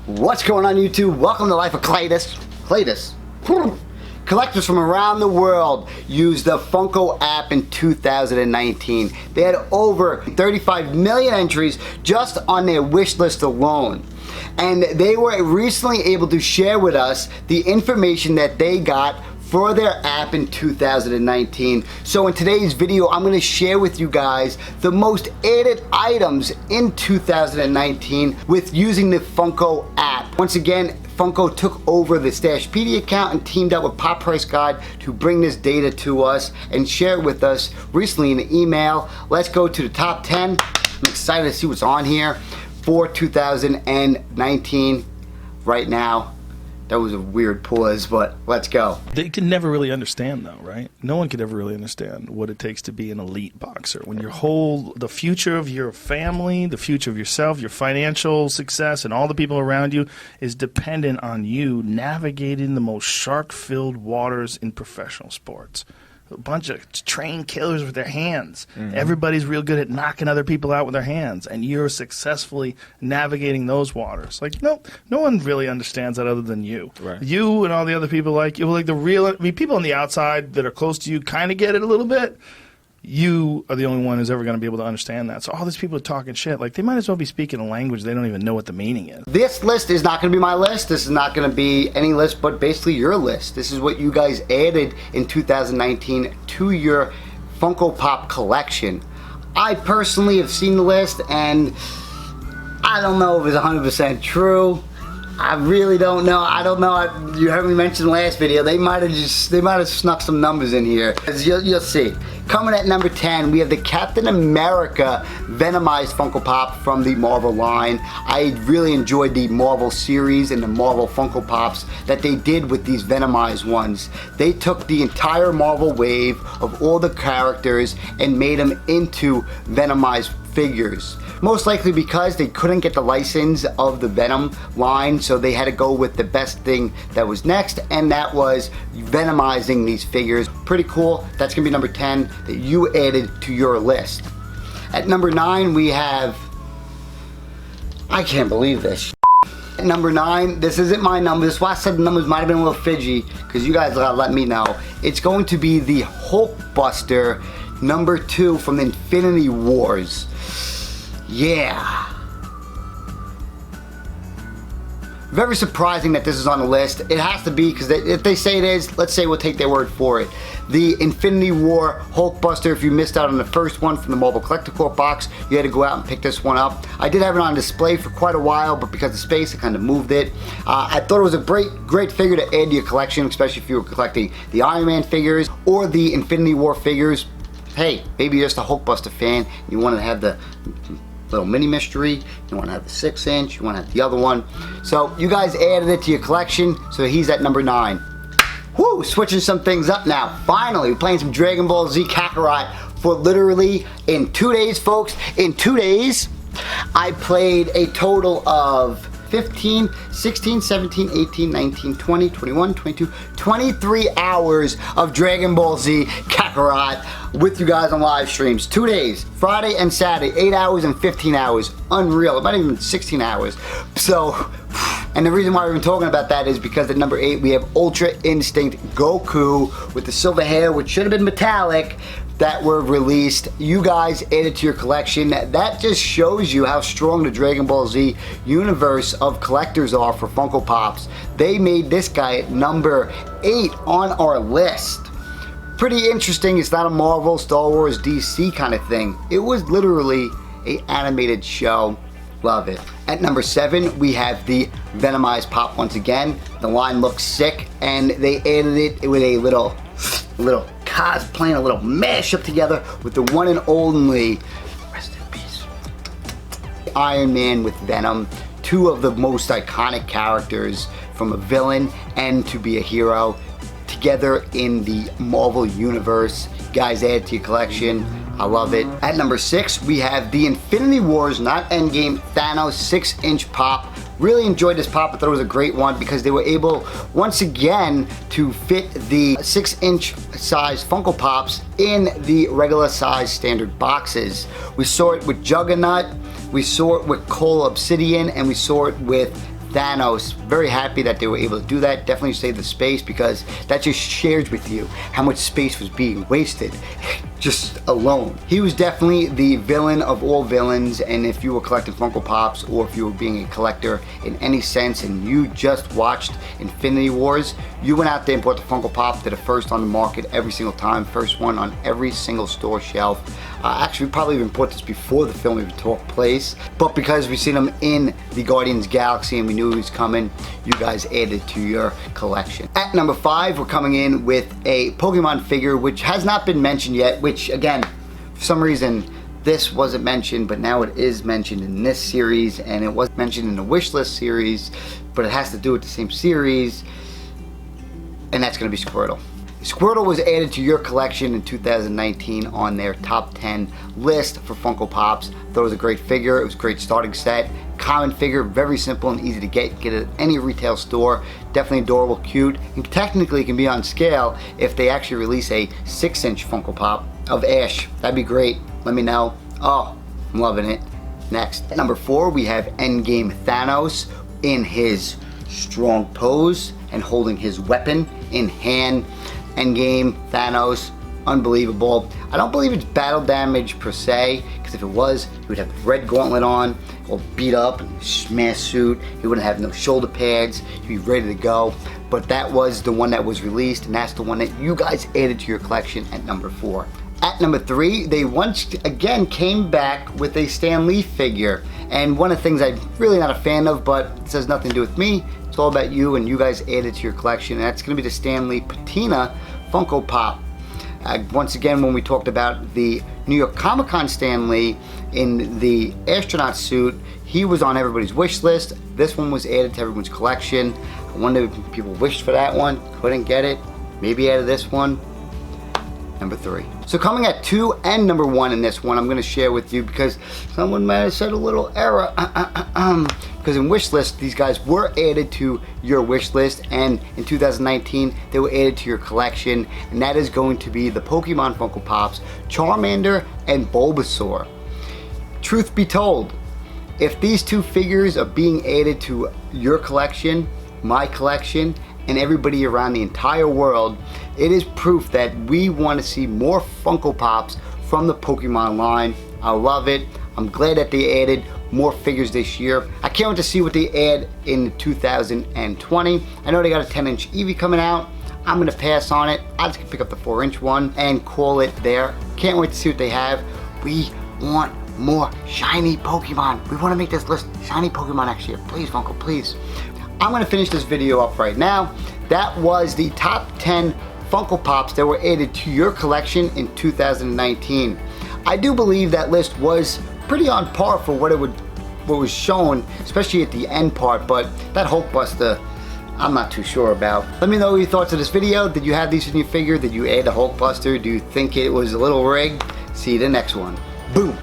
What's going on, YouTube? Welcome to Life of CLETUS. Collectors from around the world used the Funko app in 2019. They had over 35 million entries just on their wish list alone. And they were recently able to share with us the information that they got for their app in 2019. So in today's video, I'm going to share with you guys the most added items in 2019 with using the Funko app. Once again, Funko took over the Stashpedia account and teamed up with Pop Price Guide to bring this data to us and share it with us recently in an email. Let's go to the top 10. I'm excited to see what's on here for 2019 right now. That was a weird pause, but let's go. They can never really understand though, right? No one could ever really understand what it takes to be an elite boxer. When the future of your family, the future of yourself, your financial success, and all the people around you is dependent on you navigating the most shark-filled waters in professional sports. A bunch of trained killers with their hands. Everybody's real good at knocking other people out with their hands, and you're successfully navigating those waters. Like, no one really understands that other than you. Right. You and all the other people like you. Like people on the outside that are close to you kind of get it a little bit. You are the only one who's ever going to be able to understand that. So all these people are talking shit. Like, they might as well be speaking a language they don't even know what the meaning is. This list is not going to be my list. This is not going to be any list, but basically your list. This is what you guys added in 2019 to your Funko Pop collection. I personally have seen the list, and I don't know if it's 100% true. I really don't know. I don't know. You heard me mention the last video. They might have snuck some numbers in here. You'll see. Coming at number 10, we have the Captain America Venomized Funko Pop from the Marvel line. I really enjoyed the Marvel series and the Marvel Funko Pops that they did with these Venomized ones. They took the entire Marvel wave of all the characters and made them into Venomized figures. Most likely because they couldn't get the license of the Venom line, so they had to go with the best thing that was next, and that was venomizing these figures. Pretty cool. That's gonna be number 10 that you added to your list. At number 9, we have, I can't believe this. At number 9, this isn't my number. This is why I said the numbers might have been a little fidgy, because you guys gotta let me know. It's going to be the Hulkbuster number 2 from the Infinity Wars. Yeah. Very surprising that this is on the list. It has to be, because if they say it is, let's say we'll take their word for it. The Infinity War Hulkbuster, if you missed out on the first one from the Marvel Collector Corp box, you had to go out and pick this one up. I did have it on display for quite a while, but because of space, I kind of moved it. I thought it was a great figure to add to your collection, especially if you were collecting the Iron Man figures or the Infinity War figures. Hey, maybe you're just a Hulkbuster fan, you want to have the little mini mystery, you want to have the 6-inch, you want to have the other one. So you guys added it to your collection, so he's at number 9. Woo, switching some things up now. Finally, we're playing some Dragon Ball Z Kakarot for literally in 2 days, folks. In 2 days, I played a total of 15, 16, 17, 18, 19, 20, 21, 22, 23 hours of Dragon Ball Z Kakarot with you guys on live streams. 2 days, Friday and Saturday, 8 hours and 15 hours. Unreal. It might even be 16 hours. So, and the reason why we're even talking about that is because at number 8 we have Ultra Instinct Goku with the silver hair, which should have been metallic, that were released. You guys added to your collection. That just shows you how strong the Dragon Ball Z universe of collectors are for Funko Pops. They made this guy at number 8 on our list. Pretty interesting. It's not a Marvel, Star Wars, DC kind of thing. It was literally an animated show. Love it. At number 7, we have the Venomized Pop once again. The line looks sick, and they added it with a little cosplaying, a little mashup together with the one and only, rest in peace, Iron Man with Venom. 2 of the most iconic characters from a villain and to be a hero together in the Marvel universe. Guys, add to your collection. I love it. At number 6, we have the Infinity Wars, not Endgame, Thanos 6-inch pop. Really enjoyed this pop. I thought it was a great one because they were able, once again, to fit the 6-inch size Funko Pops in the regular size standard boxes. We saw it with Juggernaut, we saw it with Cole Obsidian, and we saw it with Thanos. Very happy that they were able to do that. Definitely save the space, because that just shares with you how much space was being wasted just alone. He was definitely the villain of all villains, and if you were collecting Funko Pops, or if you were being a collector in any sense and you just watched Infinity Wars, you went out there and bought the Funko Pop. They're the first on the market every single time, first one on every single store shelf. Actually, we probably even bought this before the film even took place, but because we've seen him in the Guardians Galaxy and we knew he was coming, you guys added to your collection. At number 5, we're coming in with a Pokemon figure, which has not been mentioned yet, which again, for some reason, this wasn't mentioned, but now it is mentioned in this series, and it was mentioned in the Wishlist series, but it has to do with the same series, and that's going to be Squirtle. Squirtle was added to your collection in 2019 on their top 10 list for Funko Pops. I thought it was a great figure. It was a great starting set. Common figure, very simple and easy to get. Get it at any retail store. Definitely adorable, cute, and technically it can be on scale if they actually release a 6-inch Funko Pop of Ash. That'd be great. Let me know. Oh, I'm loving it. Next, at number 4, we have Endgame Thanos in his strong pose and holding his weapon in hand. Endgame Thanos, unbelievable. I don't believe it's battle damage per se, because if it was, he would have the red gauntlet on, all beat up, and smash suit. He wouldn't have no shoulder pads. He'd be ready to go. But that was the one that was released, and that's the one that you guys added to your collection at number 4. At number 3, they once again came back with a Stan Lee figure. And one of the things I'm really not a fan of, but it has nothing to do with me. It's all about you, and you guys added to your collection. And that's going to be the Stan Lee Patina Funko Pop. Once again, when we talked about the New York Comic Con Stan Lee in the astronaut suit, he was on everybody's wish list. This one was added to everyone's collection. I wonder if people wished for that one, couldn't get it. Maybe added this one. Number 3. So coming at 2 and number 1 in this one, I'm going to share with you because someone might have said a little error. Because in wish list, these guys were added to your wish list, and in 2019 they were added to your collection, and that is going to be the Pokemon Funko Pops, Charmander and Bulbasaur. Truth be told, if these 2 figures are being added to your collection, my collection, and everybody around the entire world, it is proof that we want to see more Funko Pops from the Pokemon line. I love it. I'm glad that they added more figures this year. I can't wait to see what they add in 2020. I know they got a 10-inch Eevee coming out. I'm going to pass on it. I'm just going to pick up the 4-inch one and call it there. Can't wait to see what they have. We want more shiny Pokemon. We want to make this list shiny Pokemon next year. Please, Funko, please. I'm going to finish this video up right now. That was the top 10 Funko Pops that were added to your collection in 2019. I do believe that list was pretty on par for what was shown, especially at the end part, but that Hulkbuster, I'm not too sure about. Let me know your thoughts of this video. Did you have these in your figure? Did you add the Hulkbuster? Do you think it was a little rigged? See you in the next one. Boom.